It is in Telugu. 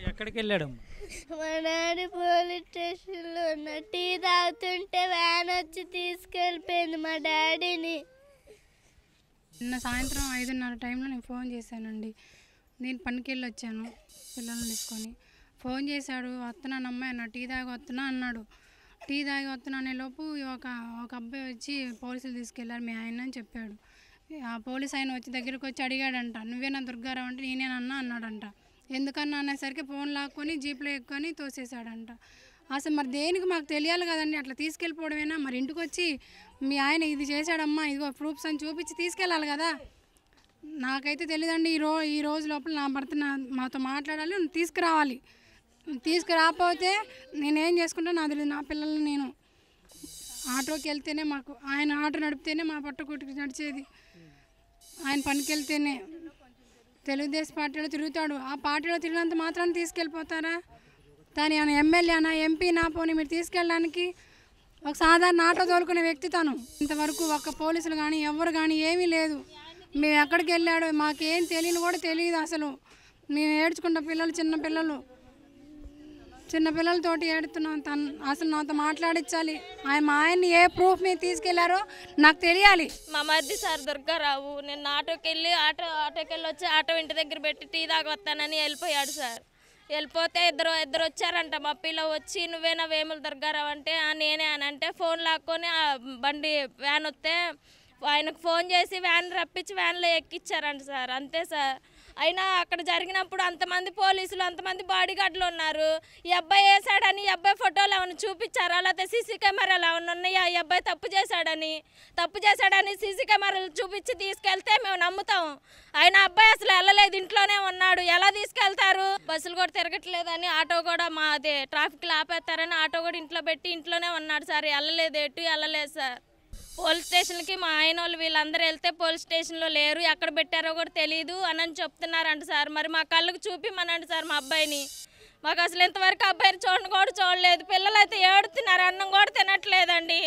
ఎక్కడికి వెళ్ళాడు? మా డాడీ పోలీస్ స్టేషన్లో ఉన్న టీ తాగుతుంటే వ్యాన్ వచ్చి తీసుకెళ్ళిపోయింది మా డాడీని. నిన్న సాయంత్రం 5:30 టైంలో నేను ఫోన్ చేశానండి. నేను పనికి వెళ్ళి వచ్చాను పిల్లల్ని తీసుకొని. ఫోన్ చేశాడు, వస్తున్నానమ్మా అన్న, టీ తాగి వస్తున్నా అన్నాడు. టీ తాగి వస్తున్నా అనేలోపు ఒక అబ్బాయి వచ్చి పోలీసులు తీసుకెళ్లారు మీ ఆయన అని చెప్పాడు. ఆ పోలీస్ ఆయన వచ్చి దగ్గరికి వచ్చి అడిగాడంట, నువ్వేనా దుర్గారావు అంటే నేనేనన్నా అన్నాడంట. ఎందుకన్నా అనేసరికి ఫోన్ లాక్కొని జీప్లో ఎక్కుని తోసేశాడంట. అసలు మరి దేనికి మాకు తెలియాలి కదండి, అట్లా తీసుకెళ్ళిపోవడమేనా? మరి ఇంటికి వచ్చి మీ ఆయన ఇది చేశాడమ్మా ఇదిగో ప్రూఫ్స్ అని చూపించి తీసుకెళ్ళాలి కదా. నాకైతే తెలియదండి. ఈ రోజు లోపల నా భర్త మాతో మాట్లాడాలి, తీసుకురావాలి. తీసుకురాకపోతే నేనేం చేసుకుంటాను నాకు తెలియదు. నా పిల్లల్ని నేను ఆటోకి వెళ్తేనే, మాకు ఆయన ఆటో నడిపితేనే మా పట్టుకుట్టుకు నడిచేది. ఆయన పనికి వెళ్తేనే. తెలుగుదేశం పార్టీలో తిరుగుతాడు, ఆ పార్టీలో తిరిగినంత మాత్రాన్ని తీసుకెళ్ళిపోతారా? తను ఆయన ఎమ్మెల్యేనా ఎంపీనా పోనీ మీరు తీసుకెళ్ళడానికి? ఒక సాధారణ ఆటో తోలుకునే వ్యక్తి తను. ఇంతవరకు ఒక్క పోలీసులు కానీ ఎవరు కానీ ఏమీ లేదు. మేము ఎక్కడికి వెళ్ళాడో మాకేం తెలియని కూడా తెలియదు. అసలు మేము ఏడ్చుకుంటాం, పిల్లలు చిన్న పిల్లలతోటి ఏడుతున్నాం. తను అసలు నాతో మాట్లాడించాలి. మా ఆయన్ని ఏ ప్రూఫ్ మీద తీసుకెళ్లారో నాకు తెలియాలి. మా మరిది సార్ దుర్గారావు నిన్న ఆటోకి వెళ్ళి వచ్చి ఆటో ఇంటి దగ్గర పెట్టి టీ తాగి వస్తానని వెళ్ళిపోయాడు సార్. వెళ్ళిపోతే ఇద్దరు వచ్చారంట. మా పిల్ల వచ్చి నువ్వేనా వేముల దుర్గారావు అంటే నేనే అని అంటే ఫోన్ లాక్కొని ఆ బండి వ్యాన్ వస్తే ఆయనకు ఫోన్ చేసి వ్యాన్ రప్పించి వ్యాన్లో ఎక్కిచ్చారంట సార్. అంతే సార్. అయినా అక్కడ జరిగినప్పుడు అంతమంది పోలీసులు అంతమంది బాడీ గార్డులు ఉన్నారు. ఈ అబ్బాయి వేసాడని ఈ అబ్బాయి ఫోటోలు ఏమైనా చూపించారా? లేకపోతే సీసీ కెమెరాలు ఏమైనా ఉన్నాయా? ఈ అబ్బాయి తప్పు చేశాడని సీసీ కెమెరాలు చూపించి తీసుకెళ్తే మేము నమ్ముతాం. అయినా అబ్బాయి అసలు వెళ్ళలేదు, ఇంట్లోనే ఉన్నాడు. ఎలా తీసుకెళ్తారు? బస్సులు కూడా తిరగట్లేదని ఆటో కూడా మాది ట్రాఫిక్లో ఆపేస్తారని ఆటో కూడా ఇంట్లో పెట్టి ఇంట్లోనే ఉన్నాడు సార్. ఎటు వెళ్ళలేదు సార్. పోలీస్ స్టేషన్కి మా ఆయన వాళ్ళు వీళ్ళందరూ వెళ్తే పోలీస్ స్టేషన్లో లేరు, ఎక్కడ పెట్టారో కూడా తెలియదు అని చెప్తున్నారంట సార్. మరి మా కళ్ళకు చూపిమనండి సార్ మా అబ్బాయిని. మాకు అసలు ఇంతవరకు అబ్బాయిని చూడలేదు. పిల్లలు అయితే ఏడుతున్నారు, అన్నం కూడా తినట్లేదండి.